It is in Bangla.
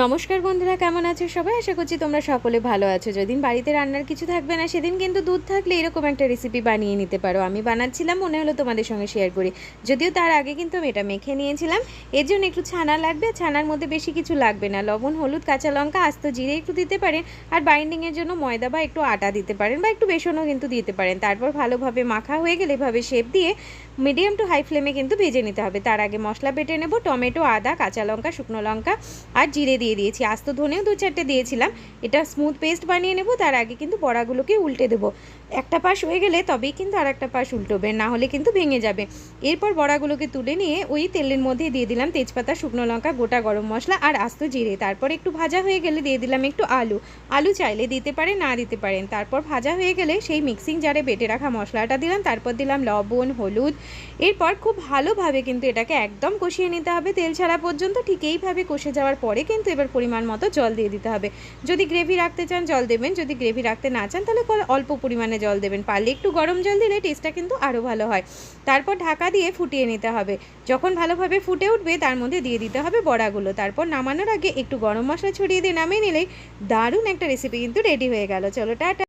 নমস্কার বন্ধুরা, কেমন আছো সবাই? আশা করছি তোমরা সকলে ভালো আছো। যেদিন বাড়িতে রান্নার কিছু থাকবে না সেদিন কিন্তু দুধ থাকলে এরকম একটা রেসিপি বানিয়ে নিতে পারো। আমি বানাচ্ছিলাম, মনে হলো তোমাদের সঙ্গে শেয়ার করি। যদিও তার আগে কিন্তু আমি এটা মেখে নিয়েছিলাম। এর জন্য একটু ছানা লাগবে। ছানার মধ্যে বেশি কিছু লাগবে না, লবণ, হলুদ, কাঁচা লঙ্কা, আস্ত জিরে একটু দিতে পারেন। আর বাইন্ডিংয়ের জন্য ময়দা বা একটু আটা দিতে পারেন, বা একটু বেসনও কিন্তু দিতে পারেন। তারপর ভালোভাবে মাখা হয়ে গেলে এভাবে শেপ দিয়ে মিডিয়াম টু হাই ফ্লেমে কিন্তু ভেজে নিতে হবে। তার আগে মশলা বেটে নেব। টমেটো, আদা, কাঁচা লঙ্কা, শুকনো লঙ্কা আর জিরে দিয়ে দিয়েছি। আস্ত ধনেও 2-4টে দিয়েছিলাম। এটা স্মুথ পেস্ট বানিয়ে নেব। তার আগে কিন্তু বড়াগুলোকে উল্টে দেবো। একটা পাশ হয়ে গেলে তবেই কিন্তু আর একটা পাশ উল্টোবে, না হলে কিন্তু ভেঙে যাবে। এরপর বড়াগুলোকে তুলে নিয়ে ওই তেলের মধ্যে দিয়ে দিলাম তেজপাতা, শুকনো লঙ্কা, গোটা গরম মশলা আর আস্ত জিরে। তারপর একটু ভাজা হয়ে গেলে দিয়ে দিলাম একটু আলু চাইলে দিতে পারেন, না দিতে পারেন। তারপর ভাজা হয়ে গেলে সেই মিক্সিং জারে বেটে রাখা মশলাটা দিলাম। তারপর দিলাম লবণ, হলুদ। এরপর খুব ভালোভাবে কিন্তু এটাকে একদম কষিয়ে নিতে হবে তেল ছাড়া পর্যন্ত। ঠিক এইভাবে কষে যাওয়ার পরে কিন্তু এবার পরিমাণ মতো জল দিয়ে দিতে হবে। যদি গ্রেভি রাখতে চান জল দেবেন, যদি গ্রেভি রাখতে না চান তাহলে অল্প পরিমাণে জল দেবেন। পারলে একটু গরম জল দিলে টেস্টটা কিন্তু আরও ভালো হয়। তারপর ঢাকা দিয়ে ফুটিয়ে নিতে হবে। যখন ভালোভাবে ফুটে উঠবে তার মধ্যে দিয়ে দিতে হবে বড়াগুলো। তারপর নামানোর আগে একটু গরম মশলা ছড়িয়ে দিয়ে নামিয়ে নিলেই দারুণ একটা রেসিপি কিন্তু রেডি হয়ে গেল। চলো টাটা।